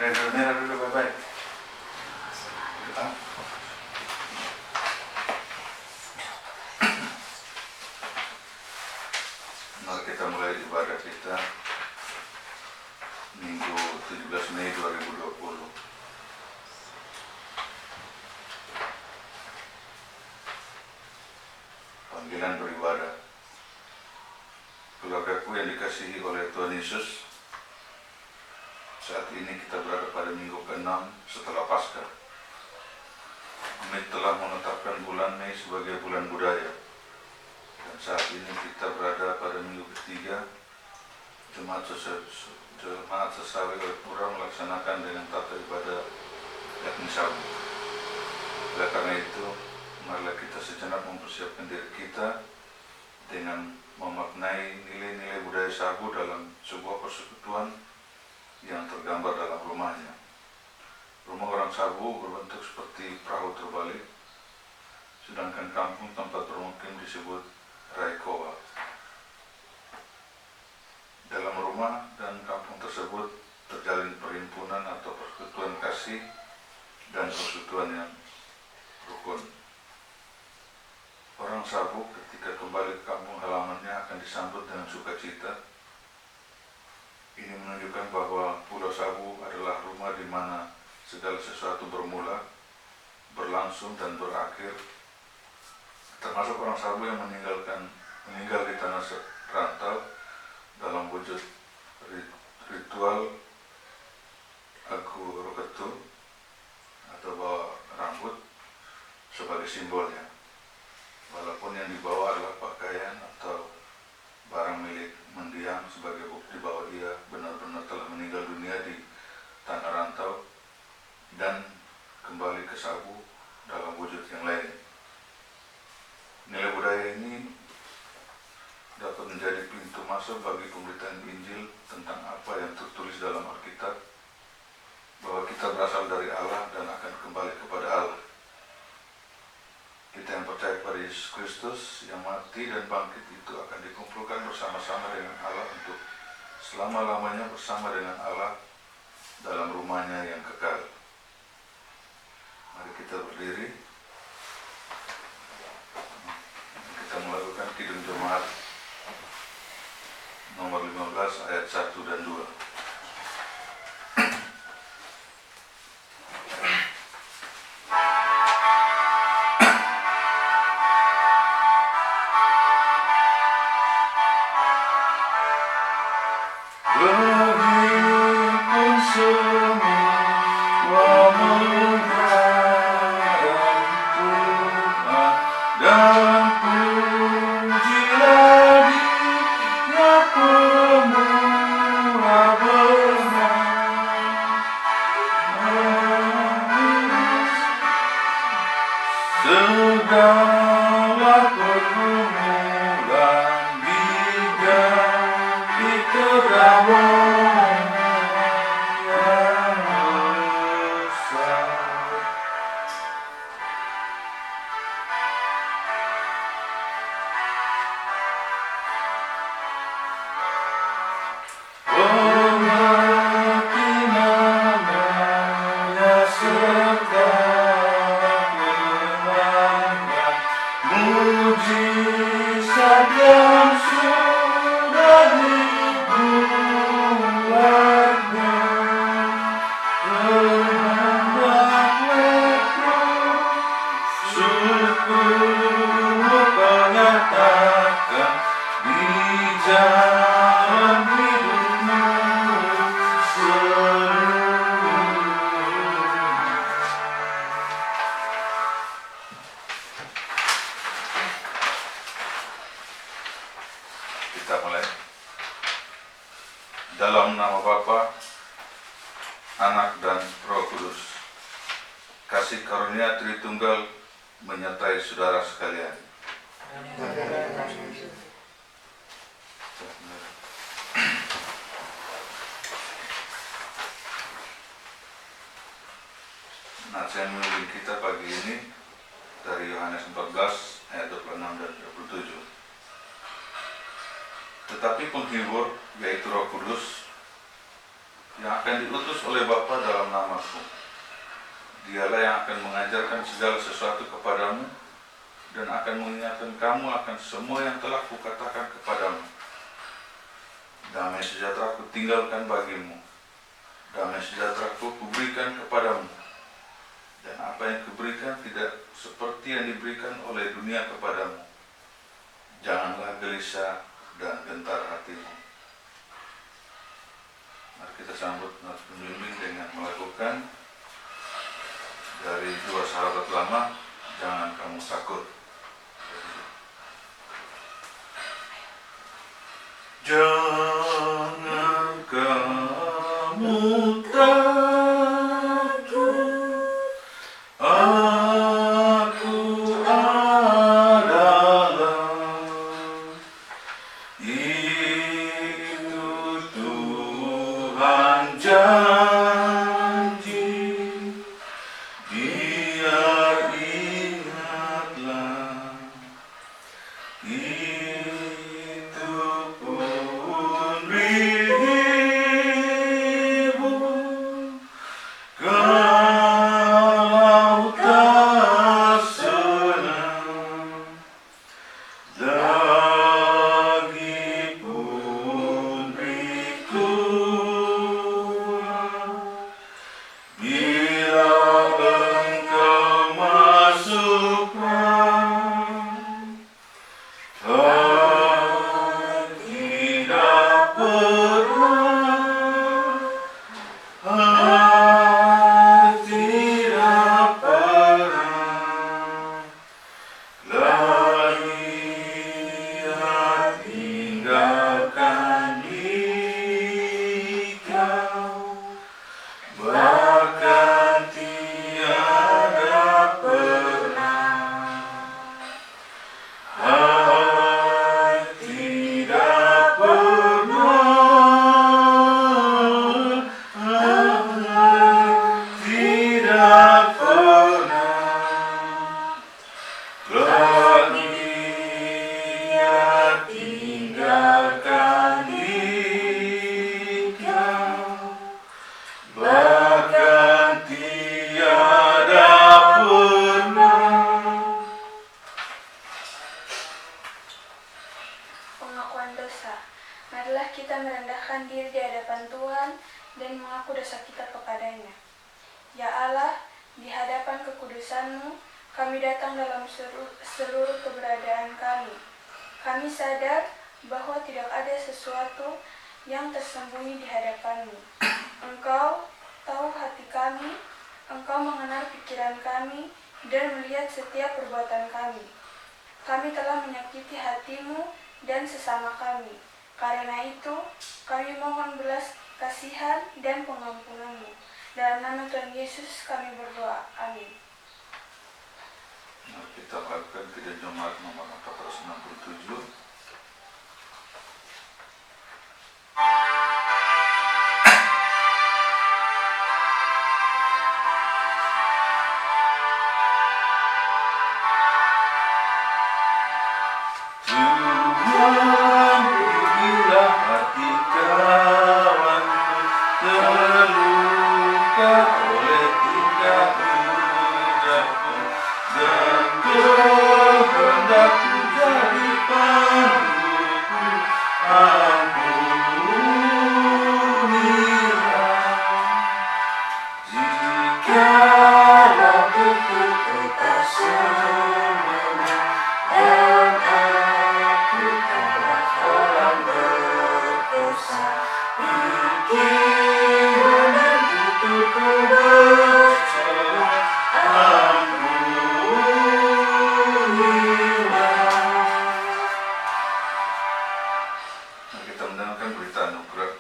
Merah dulu, bye-bye. Mari kita mulai ibadah kita Minggu 17 Mei 2020. Panggilan beribadah. Keluargaku yang dikasihi oleh Tuhan Yesus, saat ini kita berada pada minggu ke-6 setelah Paskah. Kami telah menetapkan bulan Mei sebagai bulan budaya. Dan saat ini kita berada pada minggu ketiga. Jemaat Sesawi oleh Pura melaksanakan dengan tata ibadah yakni Sabu. Oleh karena itu, marilah kita sejenak mempersiapkan diri kita dengan memaknai nilai-nilai budaya Sabu dalam sebuah persekutuan yang tergambar dalam rumahnya. Rumah orang Sabu berbentuk seperti perahu terbalik, sedangkan kampung tempat bermukim disebut Raikowa. Dalam rumah dan kampung tersebut terjalin perhimpunan atau persekutuan kasih dan persekutuan yang rukun. Orang Sabu ketika kembali ke kampung halamannya akan disambut dengan sukacita. Ini menunjukkan bahwa Pulau Sabu adalah rumah di mana segala sesuatu bermula, berlangsung dan berakhir. Termasuk orang Sabu yang meninggal di tanah rantau dalam wujud ritual Agu Roketu atau bawa rambut sebagai simbolnya. Walaupun yang dibawa adalah pakaian atau barang milik mendiang sebagai bukti bahwa ia benar-benar telah meninggal dunia di tanah rantau dan kembali ke Sabu dalam wujud yang lain. Nilai budaya ini dapat menjadi pintu masuk bagi pemberitaan Injil tentang apa yang tertulis dalam Alkitab, bahwa kita berasal dari Allah dan akan kembali kepada Allah. Kita yang percaya pada Yesus Kristus yang mati dan bangkit itu akan dikumpulkan bersama-sama dengan Allah untuk selama-lamanya bersama dengan Allah dalam rumahnya yang kekal. Mari kita berdiri. Kita melakukan Kidung Jemaat nomor 15 ayat 1 dan 2. Kita mulai. Dalam nama Bapa, Anak dan Roh Kudus. Kasih karunia Tritunggal menyertai saudara sekalian. Nasihat memimpin kita pagi ini dari Yohanes 14 ayat 26 dan 27. Tetapi penghibur, yaitu Roh Kudus, yang akan diutus oleh Bapa dalam namaku. Dialah yang akan mengajarkan segala sesuatu kepadamu dan akan mengingatkan kamu akan semua yang telah kukatakan kepadamu. Damai sejahtera ku tinggalkan bagimu, damai sejahtera ku kuberikan kepadamu. Dan apa yang kuberikan tidak seperti yang diberikan oleh dunia kepadamu. Janganlah gelisah dan gentar hatimu. Mari kita sambut nas pembimbing dengan melakukan dari dua sahabat lama, jangan kamu takut. Jangan kamu takut, aku adalah, itu Tuhan janji, biar ingatlah, itu pun ribut, kalau tak senang, lagi pun berkurang, bila engkau masuk perang, tidak pernah, tidak pernah lagi tinggalkan ikau, bahkan tiada pernah, tidak pernah, tidak pernah lagi tinggalkan ikau, bahkan tiada pernah. Pengakuan dosa. Marilah kita merendahkan diri di hadapan Tuhan dan mengaku dosa kita kepadanya. Ya Allah, di hadapan kekudusan-Mu, kami datang dalam seluruh keberadaan kami. Kami sadar bahwa tidak ada sesuatu yang tersembunyi di hadapan-Mu. Engkau tahu hati kami, Engkau mengenal pikiran kami, dan melihat setiap perbuatan kami. Kami telah menyakiti hati-Mu dan sesama kami. Karena itu, kami mohon belas kasihan dan pengampunan-Mu. Dalam nama Tuhan Yesus kami berdoa. Amin. Mari kita lakukan Kidung Jemaat nomor 467. Tuhan, berilah hati kawanku terluka oleh tingkah ucapku, dan kehendakku jadi panduku. Ampunilah jikalau aku tak sempurna dan aku telah orang berdosa. Pikiran dan tutupku bersalah, ampunilah. Mari kita mendengarkan berita anugerah.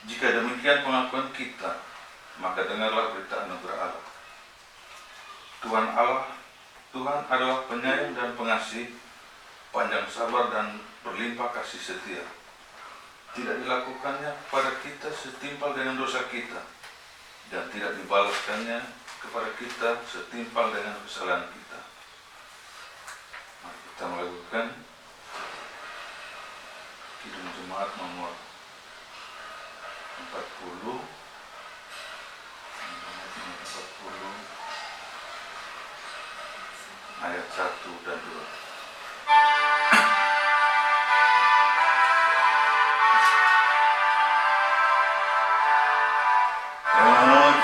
Jika demikian pengakuan kita, maka dengarlah berita anugerah Allah. Tuhan adalah penyayang dan pengasih, panjang sabar dan berlimpah kasih setia. Tidak dilakukannya kepada kita setimpal dengan dosa kita, dan tidak dibalaskannya kepada kita setimpal dengan kesalahan kita. Mari kita melakukan Kidung Jemaat nomor dan 2.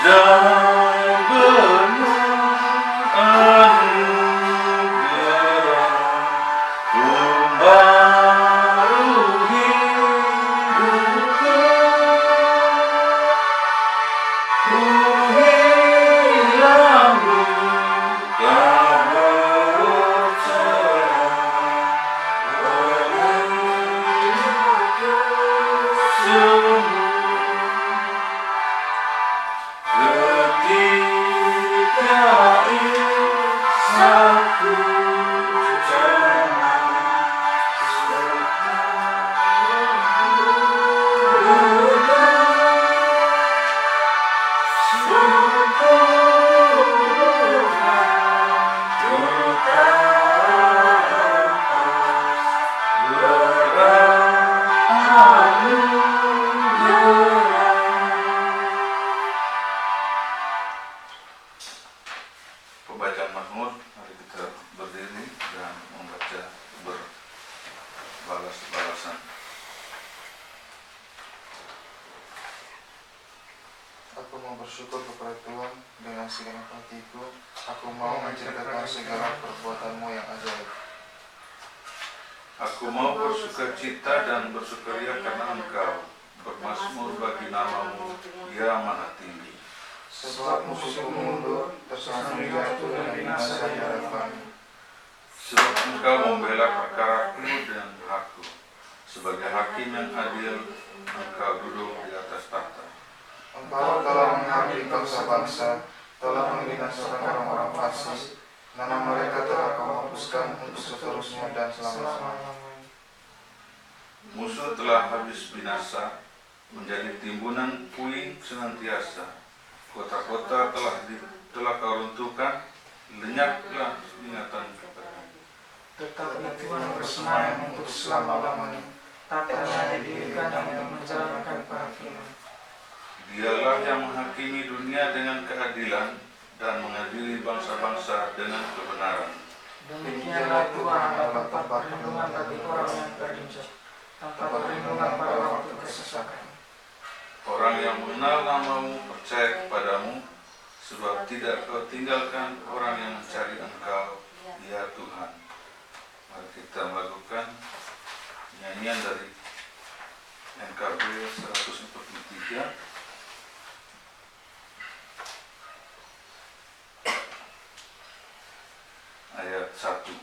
Ajaib anugerah, ku baru hidupku, ku hilang buta bercerah oleh semua. Ketika Isaku pembacaan Mazmur, mari kita berdiri dan membaca berbalas-balasan. Aku mau bersyukur kepada Tuhan dengan segenap hatiku. Aku mau menceritakan segala perbuatanmu yang ajaib. Aku mau bersukacita dan bersukaria karena Engkau, bermazmur bagi namamu, ya Maha Tinggi. Sebab musuhku mundur, tersandung jatuh dan binasa di hadapanmu. Sebab Engkau membela perkaraku dan hakku. Sebagai hakim yang adil, Engkau duduk di atas tahta. Engkau telah menghabisi bangsa-bangsa, telah membinasakan orang-orang fasik. Nama mereka telah kau hapuskan untuk seterusnya dan selama-lamanya. Musuh telah habis binasa, menjadi timbunan puing senantiasa. Kota-kota telah kau runtuhkan, lenyaplah ingatan kepadamu. Tetapi Tuhan bersemayam untuk selama-lamanya, tatanya didirikan untuk menjalankan kehakiman. Dialah yang menghakimi dunia dengan keadilan dan mengadili bangsa-bangsa dengan kebenaran. Demikianlah Tuhan adalah tempat perlindungan bagi orang yang terinjak, tempat perlindungan pada waktu kesesakan. Orang yang mengenal namamu percaya kepadamu, sebab tidak kau tinggalkan orang yang mencari Engkau, ya Tuhan. Mari kita melakukan nyanyian dari NKB 143 ayat 1.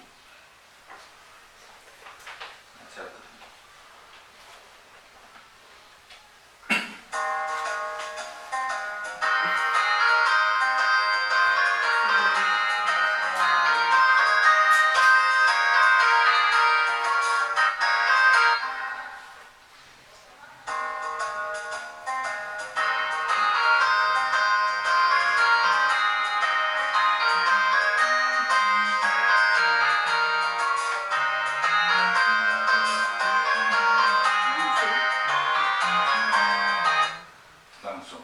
Langsung.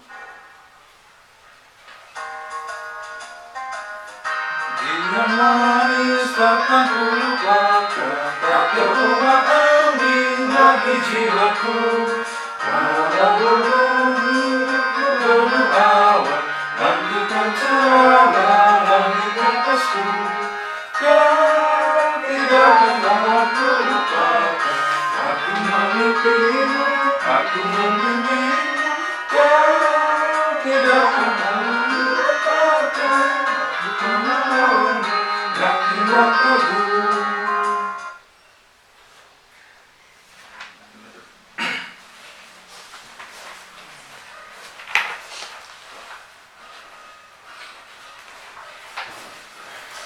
Dia manis takkan kulupakan, tak terumak angin bagi jiwaku. Walau berbunyi penuh awan, nanti kan cerahlah langit atasku. Kau tidak pernah aku lupakan, aku memimpimu, aku membimbingmu. Kau tidak pernah lupakan, aku menolongmu, yakinlah teguh.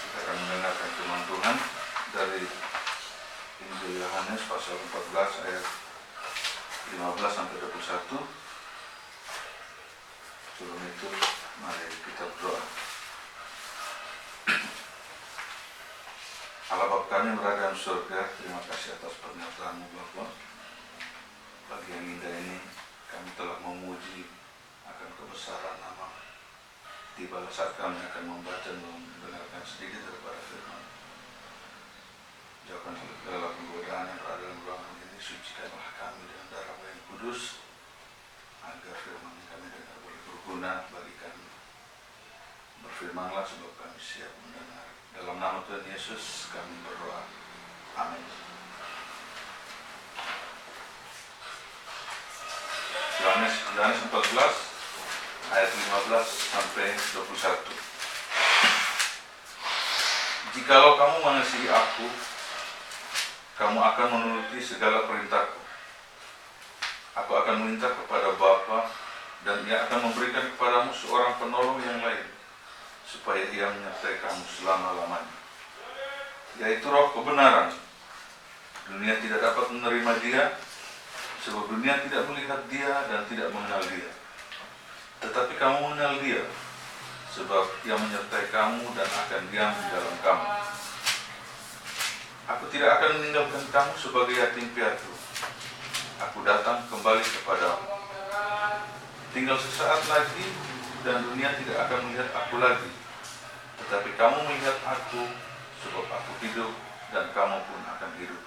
Kita akan mendengarkan firman Tuhan dari Injil Yohanes pasal 14 ayat 15 sampai 21. Sebelum itu, mari kita berdoa. Allah Bapa kami berada di surga, terima kasih atas pernyataan-Mu Bapa. Pagi yang indah ini kami telah memuji akan kebesaran nama. Tibalah saat kami akan membaca dan mendengarkan sedikit daripada firman. sucikanlah kami dengan darah yang kudus, agar firman yang kami dengar boleh berguna bagi kami. Berfirmanlah sebab kami siap mendengar. Dalam nama Tuhan Yesus kami berdoa. Amin. Yohanes 14 ayat 15 sampai 21. Jikalau kamu mengasihi aku, kamu akan menuruti segala perintahku. Aku akan meminta kepada Bapa, dan Ia akan memberikan kepadamu seorang penolong yang lain, supaya Ia menyertai kamu selama-lamanya, yaitu Roh kebenaran. Dunia tidak dapat menerima Dia, sebab dunia tidak melihat Dia dan tidak mengenal Dia. Tetapi kamu mengenal Dia, sebab Ia menyertai kamu dan akan diam di dalam kamu. Aku tidak akan meninggalkan kamu sebagai yatim piatu. Aku datang kembali kepadamu. Tinggal sesaat lagi, dan dunia tidak akan melihat aku lagi. Tetapi kamu melihat aku, sebab aku hidup, dan kamu pun akan hidup.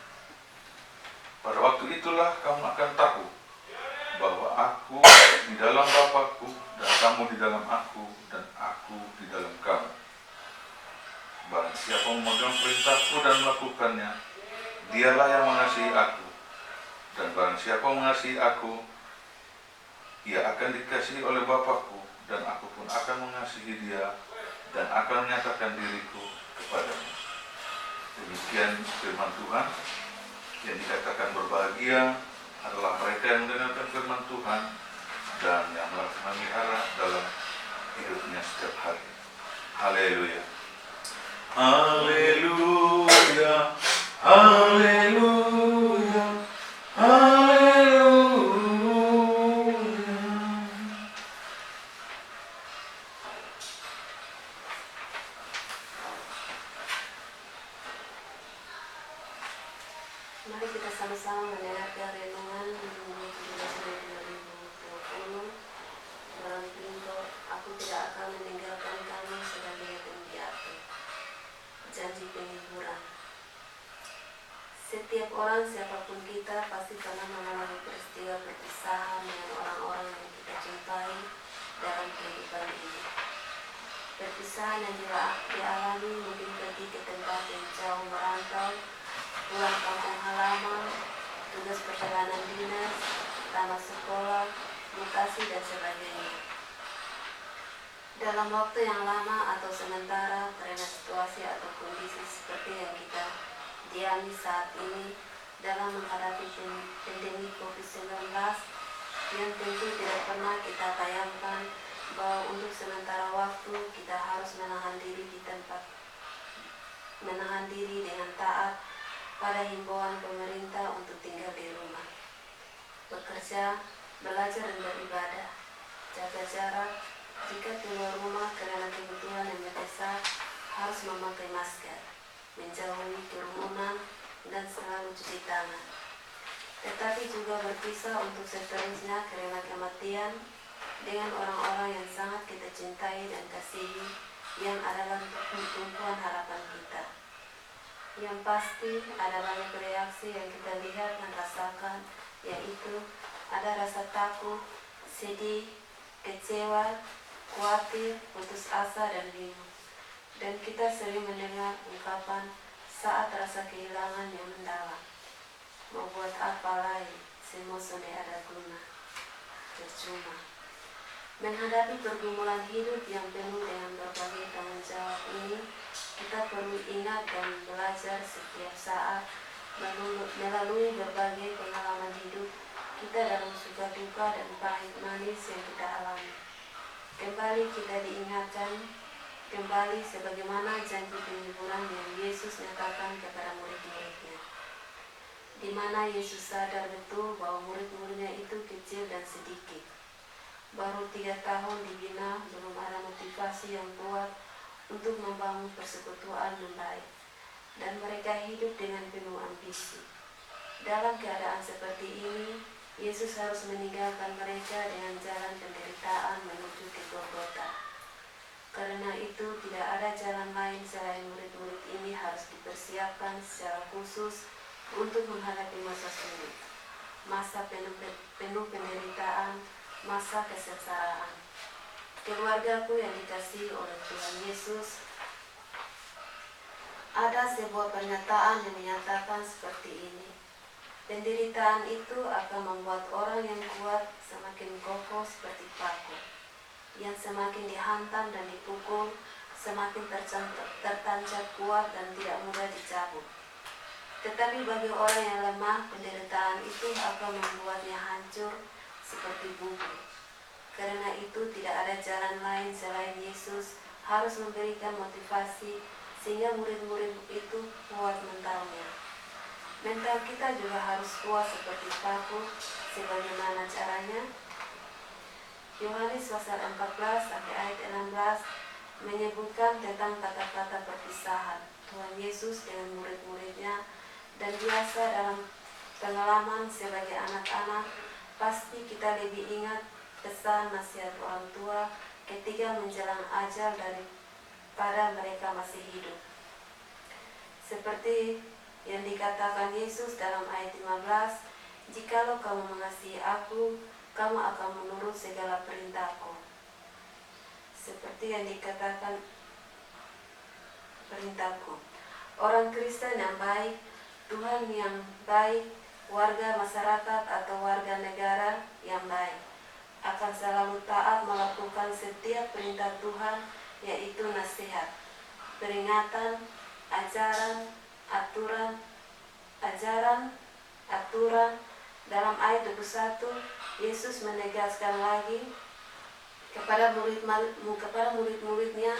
Pada waktu itulah kamu akan tahu bahwa aku di dalam Bapa-Ku, dan kamu di dalam aku, dan aku di dalam kamu. Barang siapa memegang perintahku dan melakukannya, dialah yang mengasihi aku. Dan barang siapa mengasihi aku, ia akan dikasihi oleh Bapa-Ku, dan aku pun akan mengasihi dia, dan akan menyatakan diriku kepadanya. Demikian firman Tuhan. Yang dikatakan berbahagia adalah mereka yang mendengarkan firman Tuhan dan yang memelihara dalam hidupnya setiap hari. Haleluya. Haleluya. Haleluya. Haleluya. Mari kita sama-sama mendengarkan renungan di 17 Mei 2020 dalam pintu Aku tidak akan meninggalkan kamu sebagai yatim piatu. Janji penghiburan. Setiap orang, siapapun kita, pasti pernah mengalami peristiwa perpisahan dengan orang-orang yang kita cintai dalam kehidupan ini. Perpisahan yang dialami mungkin pergi ke tempat yang jauh merantau, pulang kampung halaman, tugas perjalanan dinas, tamat sekolah, mutasi dan sebagainya. Dalam waktu yang lama atau sementara karena situasi atau kondisi seperti yang kita dialami saat ini dalam menghadapi pandemi COVID-19 yang tentu tidak pernah kita bayangkan bahwa untuk sementara waktu kita harus menahan diri dengan taat pada himbauan pemerintah untuk tinggal di rumah, bekerja, belajar dan beribadah, jaga jarak, jika keluar rumah karena kebutuhan yang mendesak harus memakai masker, menjauhi kerumunan dan selalu cuci tangan. Tetapi juga berpisah untuk seterusnya karena kematian dengan orang-orang yang sangat kita cintai dan kasihi yang adalah tumpuan harapan kita. Yang pasti ada banyak reaksi yang kita lihat dan rasakan, yaitu ada rasa takut, sedih, kecewa, khawatir, putus asa, dan bingung. Dan kita sering mendengar ungkapan saat rasa kehilangan yang mendalam. Mau buat apa lagi, semua sudah ada guna, percuma. Menghadapi pergumulan hidup yang penuh dengan berbagai tanggung jawab ini, kita perlu ingat dan belajar setiap saat melalui berbagai pengalaman hidup kita dalam suka duka dan pahit manis yang kita alami. Kembali kita diingatkan kembali sebagaimana janji penghiburan yang Yesus nyatakan kepada murid-muridnya, di mana Yesus sadar betul bahwa murid-muridnya itu kecil dan sedikit. Baru 3 tahun dibina, belum ada motivasi yang kuat untuk membangun persekutuan yang baik, dan mereka hidup dengan penuh ambisi. Dalam keadaan seperti ini, Yesus harus meninggalkan mereka dengan jalan penderitaan menuju ke Golgota. Karena itu, tidak ada jalan lain selain murid-murid ini harus dipersiapkan secara khusus untuk menghadapi masa sulit. masa penuh penderitaan, masa kesengsaraan. Keluargaku yang dikasihi oleh Tuhan Yesus, ada sebuah pernyataan yang menyatakan seperti ini. Penderitaan itu akan membuat orang yang kuat semakin kokoh seperti paku, yang semakin dihantam dan dipukul, semakin tertancap kuat dan tidak mudah dicabut. Tetapi bagi orang yang lemah, penderitaan itu akan membuatnya hancur seperti bubur. Karena itu tidak ada jalan lain selain Yesus harus memberikan motivasi sehingga murid-murid itu kuat mentalnya. Mental kita juga harus kuat seperti paku. Sebagaimana caranya? Yohanes pasal 14 sampai ayat 16 menyebutkan tentang kata-kata perpisahan Tuhan Yesus dengan murid-muridnya, dan biasa dalam pengalaman sebagai anak-anak pasti kita lebih ingat pesan nasihat orang tua ketika menjelang ajal daripada mereka masih hidup. Seperti yang dikatakan Yesus dalam ayat 15, "Jikalau kamu mengasihi aku, kamu akan menurut segala perintahku." Seperti yang dikatakan perintahku. Orang Kristen yang baik, Tuhan yang baik, warga masyarakat atau warga negara yang baik akan selalu taat melakukan setiap perintah Tuhan, yaitu nasihat, peringatan, ajaran, aturan. Dalam ayat 21, Yesus menegaskan lagi kepada murid-muridnya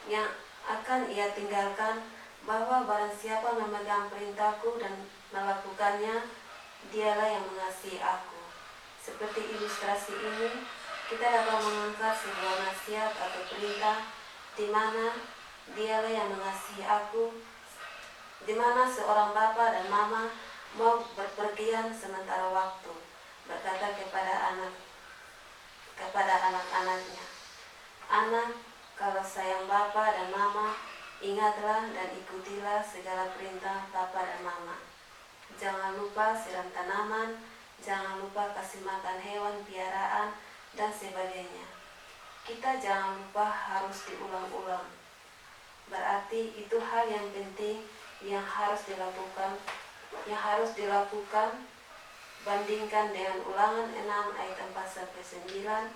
yang akan ia tinggalkan, bahwa barang siapa memegang perintahku dan melakukannya, dialah yang mengasihi aku. Seperti ilustrasi ini, kita dapat mengangkat sebuah nasihat atau perintah di mana dialah yang mengasihi aku, di mana seorang bapa dan mama mau berpergian sementara waktu, berkata kepada anak-anaknya, "Anak, kalau sayang bapa dan mama, ingatlah dan ikutilah segala perintah bapa dan mama. Jangan lupa siram tanaman, jangan lupa kasih makan hewan piaraan, dan sebagainya." Kita jangan lupa harus diulang-ulang. Berarti itu hal yang penting yang harus dilakukan. Bandingkan dengan Ulangan 6 ayat 4-9.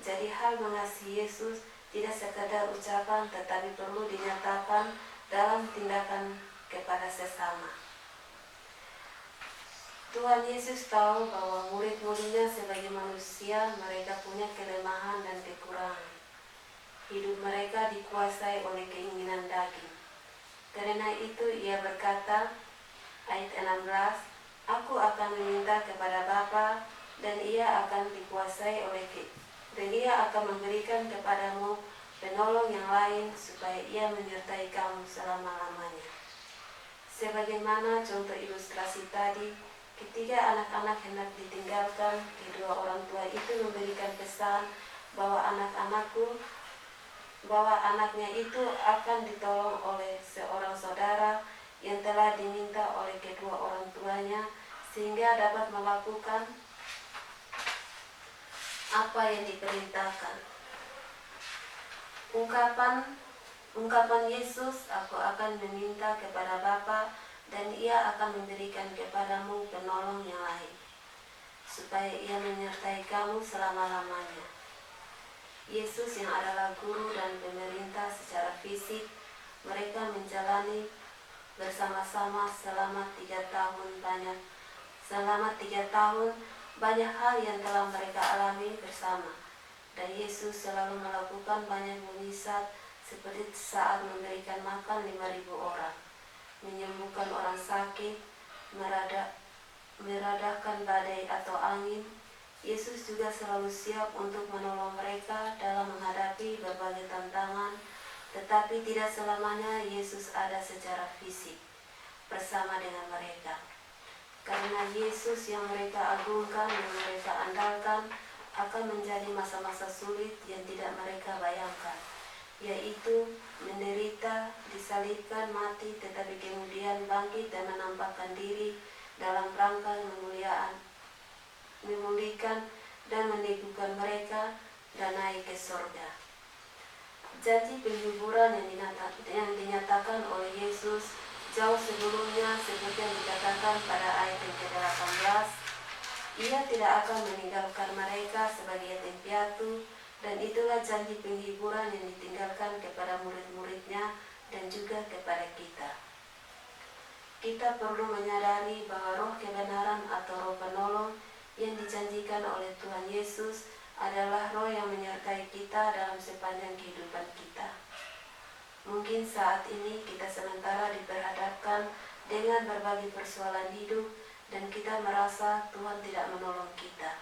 Jadi hal mengasihi Yesus tidak sekadar ucapan, tetapi perlu dinyatakan dalam tindakan kepada sesama. Tuhan Yesus tahu bahwa murid-muridnya sebagai manusia, mereka punya kelemahan dan kekurangan. Hidup mereka dikuasai oleh keinginan daging. Karena itu ia berkata, ayat 16, "Aku akan meminta kepada Bapa, dan ia akan memberikan kepadamu penolong yang lain, supaya ia menyertai kamu selama-lamanya." Sebagaimana contoh ilustrasi tadi, ketika anak-anak hendak ditinggalkan, kedua orang tua itu memberikan pesan bahwa anaknya itu akan ditolong oleh seorang saudara yang telah diminta oleh kedua orang tuanya, sehingga dapat melakukan apa yang diperintahkan. Ungkapan Yesus, "Aku akan meminta kepada Bapa, dan ia akan memberikan kepadamu penolong yang lain, supaya ia menyertai kamu selama-lamanya." Yesus yang adalah guru dan pemerintah secara fisik, mereka menjalani bersama-sama selama 3 tahun banyak hal yang telah mereka alami bersama. Dan Yesus selalu melakukan banyak mukjizat, seperti saat memberikan makan 5.000 orang, menyembuhkan orang sakit, meradahkan badai atau angin. Yesus juga selalu siap untuk menolong mereka dalam menghadapi berbagai tantangan, tetapi tidak selamanya Yesus ada secara fisik bersama dengan mereka. Karena Yesus yang mereka agungkan dan mereka andalkan akan menjadi masa-masa sulit yang tidak mereka bayangkan, yaitu menderita, disalibkan, mati, tetapi kemudian bangkit dan menampakkan diri dalam rangka memulihkan dan meneguhkan mereka dan naik ke sorga. Janji penghiburan yang dinyatakan oleh Yesus jauh sebelumnya seperti yang dikatakan pada ayat yang ke-18, Ia tidak akan meninggalkan mereka sebagai yatim piatu, dan itulah janji penghiburan yang ditinggalkan kepada murid-muridnya dan juga kepada kita. Kita perlu menyadari bahwa roh kebenaran atau roh penolong yang dijanjikan oleh Tuhan Yesus adalah roh yang menyertai kita dalam sepanjang kehidupan kita. Mungkin saat ini kita sementara diperhadapkan dengan berbagai persoalan hidup dan kita merasa Tuhan tidak menolong kita.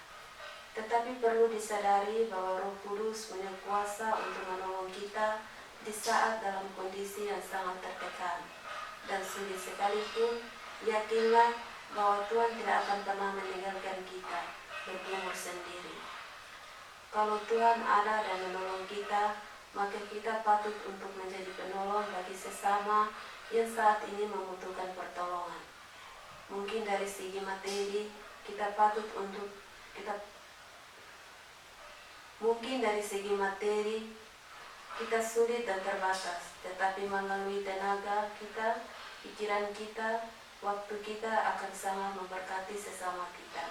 Tetapi perlu disadari bahwa Roh Kudus punya kuasa untuk menolong kita di saat dalam kondisi yang sangat tertekan. Dan sulit sekalipun, yakinlah bahwa Tuhan tidak akan pernah meninggalkan kita bergumul sendiri. Kalau Tuhan ada dan menolong kita, maka kita patut untuk menjadi penolong bagi sesama yang saat ini membutuhkan pertolongan. Mungkin dari segi materi kita sulit dan terbatas, tetapi melalui tenaga kita, pikiran kita, waktu kita akan sangat memberkati sesama kita.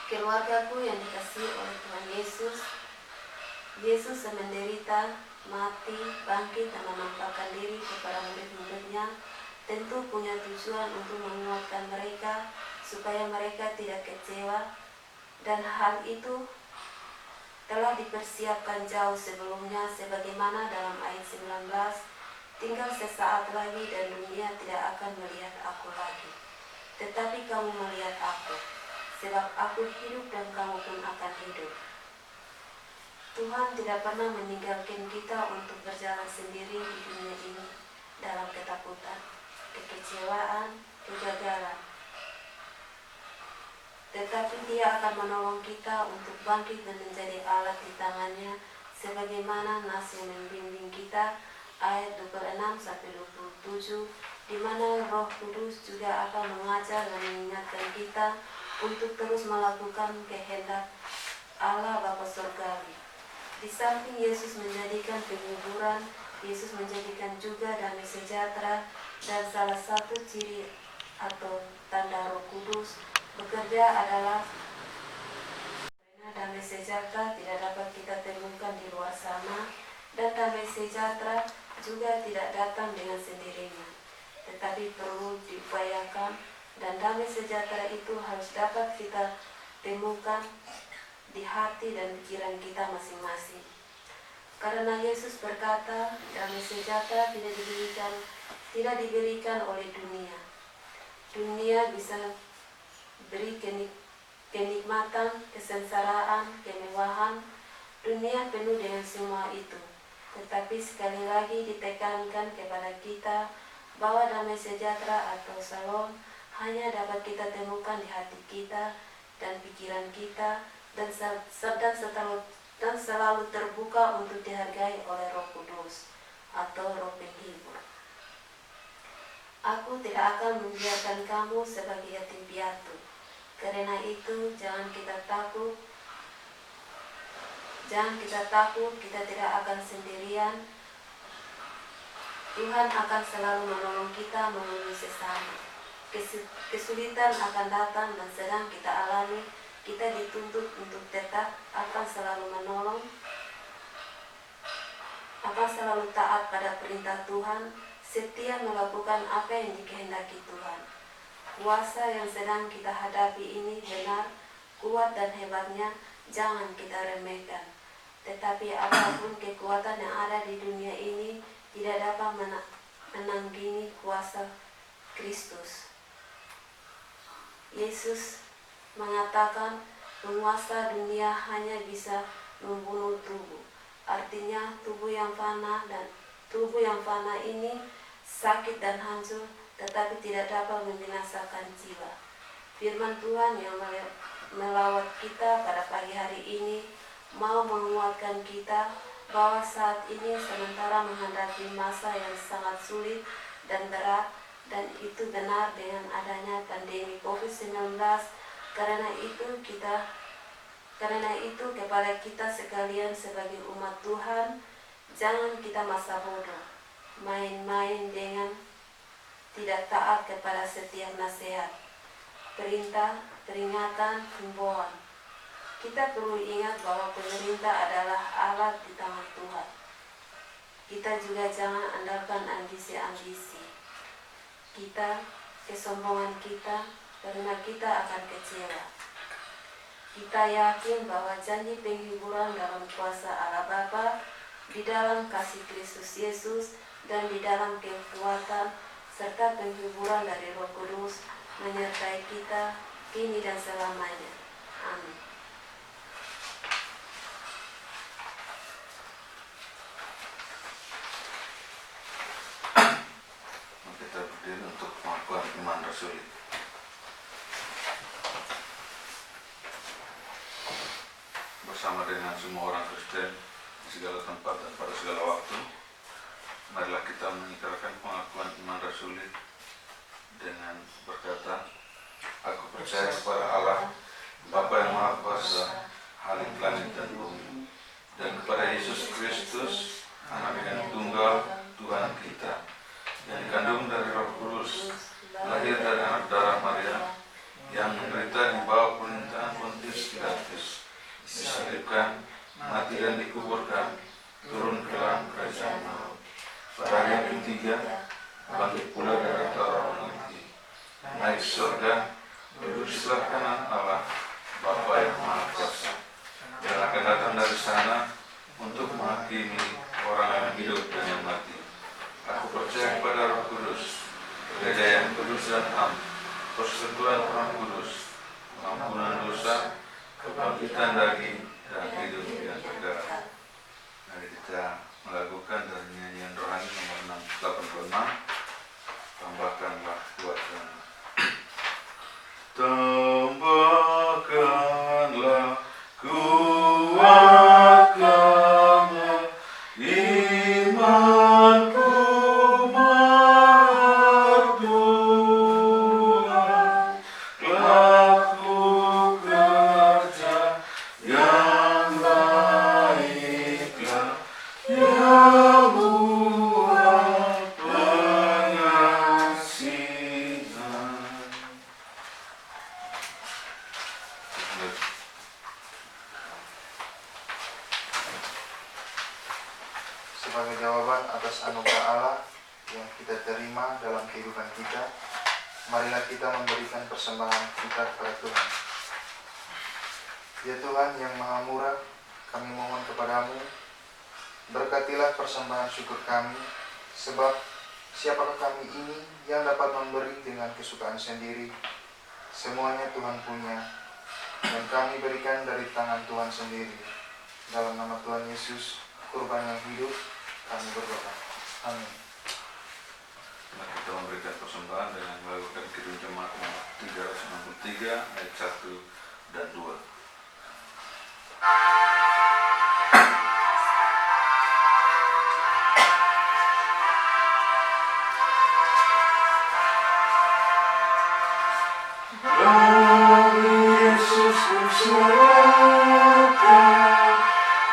Keluargaku yang dikasihi oleh Tuhan Yesus, Yesus yang menderita, mati, bangkit dan menampakkan diri kepada murid-muridnya tentu punya tujuan untuk menguatkan mereka supaya mereka tidak kecewa, dan hal itu telah dipersiapkan jauh sebelumnya sebagaimana dalam ayat 19, tinggal sesaat lagi dan dunia tidak akan melihat aku lagi, tetapi kamu melihat aku, sebab aku hidup dan kamu pun akan hidup. Tuhan tidak pernah meninggalkan kita untuk berjalan sendiri di dunia ini dalam ketakutan, kekecewaan, kegagalan. Tetapi Dia akan menolong kita untuk bangkit dan menjadi alat di tangannya, sebagaimana nas yang membimbing kita, ayat 26-27, di mana Roh Kudus juga akan mengajar dan mengingatkan kita untuk terus melakukan kehendak Allah Bapa Surgawi. Di samping Yesus menjadikan penghiburan, Yesus menjadikan juga damai sejahtera, dan salah satu ciri atau tanda Roh Kudus bekerja adalah karena damai sejahtera tidak dapat kita temukan di luar sana, dan damai sejahtera juga tidak datang dengan sendirinya, tetapi perlu diupayakan, dan damai sejahtera itu harus dapat kita temukan di hati dan pikiran kita masing-masing. Karena Yesus berkata, damai sejahtera tidak diberikan oleh dunia. Dunia bisa beri kenikmatan, kesengsaraan, kemewahan. Dunia penuh dengan semua itu. Tetapi sekali lagi ditekankan kepada kita bahwa damai sejahtera atau shalom hanya dapat kita temukan di hati kita dan pikiran kita, dan selalu terbuka untuk dihargai oleh Roh Kudus atau Roh Penghibur. Aku tidak akan membiarkan kamu sebagai yatim piatu. Karena itu jangan kita takut, kita tidak akan sendirian. Tuhan akan selalu menolong kita melalui sesama. Kesulitan akan datang dan sedang kita alami, kita dituntut untuk tetap akan selalu menolong, akan selalu taat pada perintah Tuhan, setia melakukan apa yang dikehendaki Tuhan. Kuasa yang sedang kita hadapi ini benar, kuat dan hebatnya jangan kita remehkan. Tetapi apapun kekuatan yang ada di dunia ini tidak dapat menandingi kuasa Kristus. Yesus mengatakan penguasa dunia hanya bisa membunuh tubuh. Artinya tubuh yang fana ini sakit dan hancur, tetapi tidak dapat membinasakan jiwa. Firman Tuhan yang melawat kita pada pagi hari ini mau menguatkan kita bahwa saat ini sementara menghadapi masa yang sangat sulit dan berat, dan itu benar dengan adanya pandemi COVID-19 Karena itu kepada kita sekalian sebagai umat Tuhan, jangan kita masa bodoh, main-main dengan tidak taat kepada setiap nasihat, perintah, peringatan, himbauan. Kita perlu ingat bahwa pemerintah adalah alat di tangan Tuhan. Kita juga jangan andalkan ambisi-ambisi kita, kesombongan kita, karena kita akan kecewa. Kita yakin bahwa janji penghiburan dalam kuasa Allah Bapa, di dalam kasih Kristus Yesus, dan di dalam kekuatan serta penghiburan dari Roh Kudus menyertai kita kini dan selamanya. Amin. Kita berdiri untuk pengakuan iman rasuli. Bersama dengan semua orang Kristen di segala tempat dan pada segala waktu, marilah kita mengikrarkan pengakuan iman rasuli dengan berkata, aku percaya kepada Allah, Bapa yang Maha Kuasa, Halik langit dan bumi, dan kepada Yesus Kristus, Anak yang tunggal, Tuhan kita, yang dikandung dari Roh Kudus, lahir dari anak darah Maria, yang menderita di bawah pemerintahan Pontius Pilatus, disalibkan, mati dan dikuburkan, turun ke dalam kerajaan maut. Pada hari yang ketiga, bangkit pula dari antara orang mati, naik surga, duduk di sebelah kanan Allah, Bapa yang Maha Kuasa, dan akan datang dari sana untuk menghakimi orang yang hidup dan yang mati. Aku percaya kepada Roh Kudus, gereja yang kudus dan am, persekutuan Roh Kudus, pengampunan dosa, kebangkitan daging, dan hidup yang kekal. Mari kita melakukan dari nyanyian rohani nomor 686, tambahkanlah kuatkan. Tambahkanlah kuatkanlah imanku. Sebagai jawaban atas anugerah Allah yang kita terima dalam kehidupan kita, marilah kita memberikan persembahan kita kepada Tuhan. Ya Tuhan yang Maha Murah, kami mohon kepadamu, berkatilah persembahan syukur kami, sebab siapakah kami ini yang dapat memberi dengan kesukaan sendiri? Semuanya Tuhan punya, dan kami berikan dari tangan Tuhan sendiri. Dalam nama Tuhan Yesus, kurban yang hidup, kami berdoa. Amin. Mari kita memberikan persembahan dengan melakukan Kidung Jemaat nomor 363 ayat 1 dan 2. Yesus kuserahkan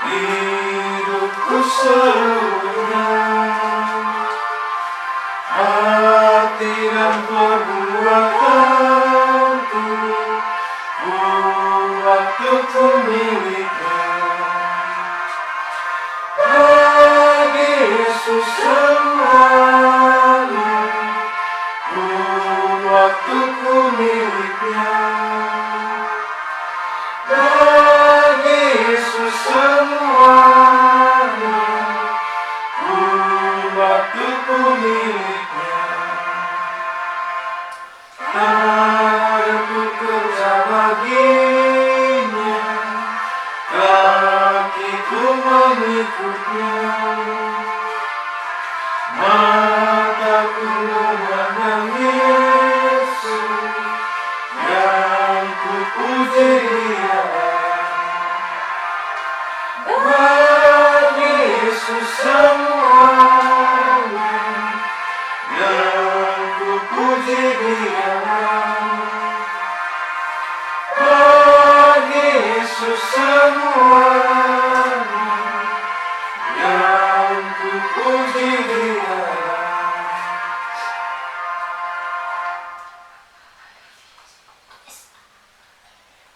hidupku seluruhnya, hati dan perbuatanku, waktuku miliknya. Bagi Yesus semuanya, waktuku miliknya. Bagi Yesus semuanya, waktuku miliknya. Tanganku kerja baginya, kakiku mengikutnya. Mataku memandang Yesus, yang kupuji Dia. Bagi Yesus semuanya, yang kupuji Dia. Yesus semuanya yang ku puji Dia.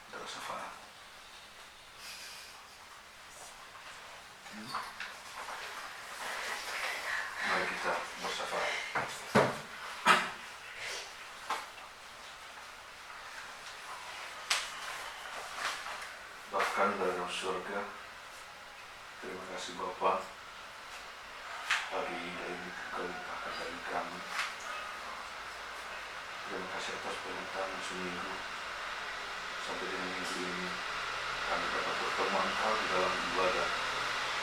Tidak usah faham. Mari kita bersyafaat. Bapa dalam surga, terima kasih Bapa, hari ini Kau limpahkan bagi kami. Terima kasih atas pernyataan seminggu sampai dengan minggu ini kami dapat bertemu Engkau di dalam ibadah,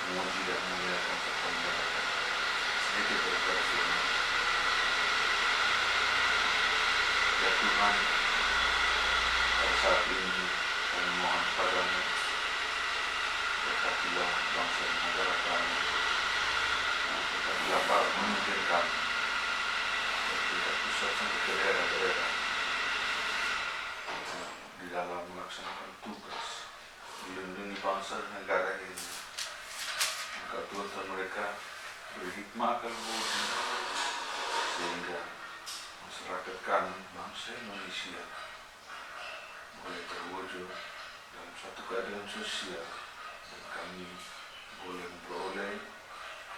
memuji dan memuliakan serta mendengarkan sedikit daripada firman. Ya Tuhan, pada saat ini kami mohon kepadamu, berkatilah bangsa dan negara kami, berkatilah para pemimpin kami, dari tingkat pusat sampai ke daerah-daerah, di dalam melaksanakan tugas, melindungi bangsa dan negara ini. Engkau tuntun mereka beri hikmah akal budi, sehingga masyarakat kami, bangsa Indonesia, boleh terwujud dalam suatu keadaan sosial, dan kami boleh memperoleh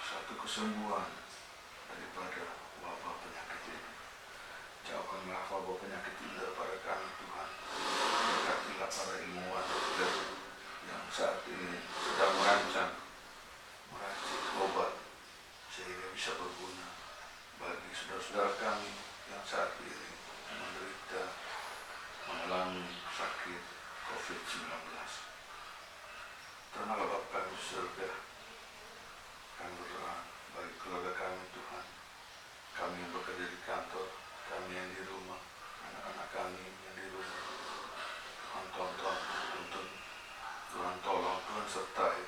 satu kesembuhan daripada wabah penyakit ini. Jauhkanlah wabah penyakit ini daripada kami Tuhan. Berkatilah para ilmuwan dokter yang saat ini sedang meracik obat sehingga bisa berguna bagi saudara-saudara kami yang saat ini mengalami sakit COVID-19. Terimalah Bapa kami di surga. Kami berdoa bagi keluarga kami Tuhan, kami yang bekerja di kantor, kami yang di rumah, anak-anak kami yang di rumah. Tuhan Tuhan tolong, Tuhan sertai,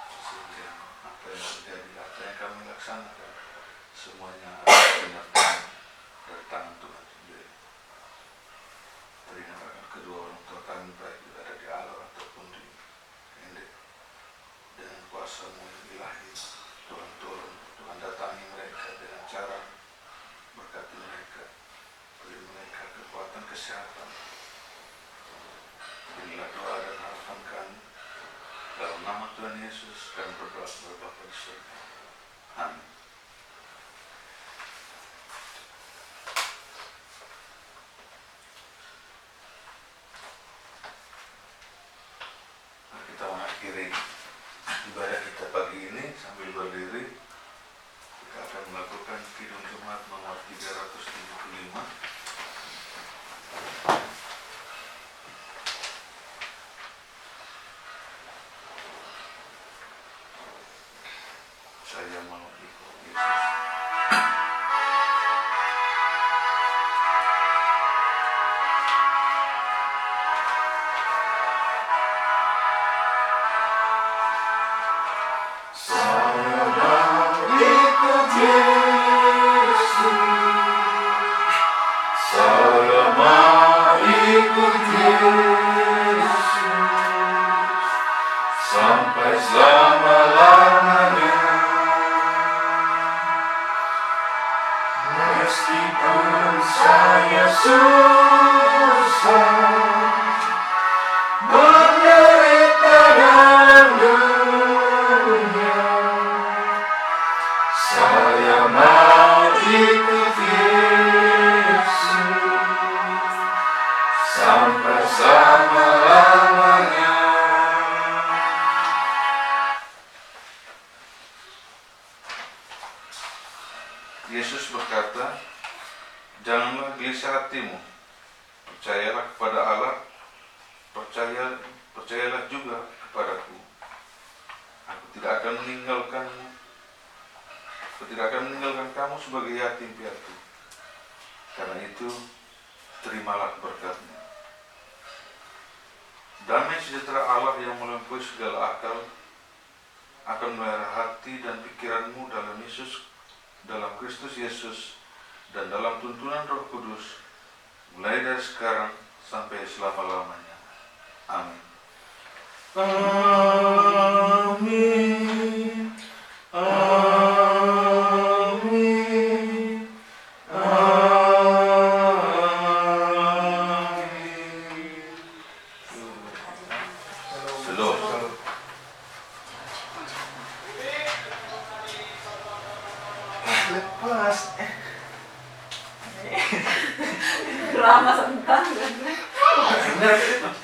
sehingga apa yang terjadi, apa yang kami laksanakan, semuanya adalah penyertaan dari tangan Tuhan sendiri. Peringatkan kedua orang tua kami, baik ada di alam ataupun di pendek, dengan kuasa-Mu yang ilahi. Tuhan turun, Tuhan datangi mereka dengan cara berkati mereka, beri mereka kekuatan kesehatan. Inilah doa dan harapan kami. Dalam nama Tuhan Yesus kami berdoa kepada Bapa di surga. Amin. Kita mengakhiri ibadah kita pagi ini sambil berdiri. Kita akan melakukan Kidung Jumat nomor 375. Saya mau ikut Yesus. Sampai selama-lamanya, meskipun saya susah menderita dalam dunia, saya mau ikut Yesus sampai selama-lamanya. Yesus berkata, janganlah gelisah hatimu, percayalah kepada Allah, percayalah juga kepadaku. Aku tidak akan meninggalkan kamu sebagai yatim piatu. Karena itu, terimalah berkatnya. Damai sejahtera Allah yang melampaui segala akal akan memelihara hati dan pikiranmu dalam Kristus Yesus dan dalam tuntunan Roh Kudus, mulai dari sekarang sampai selama-lamanya. Amin. Amin. Amin. Amin. Shalom. Lepas. Drama sebentar. Bener.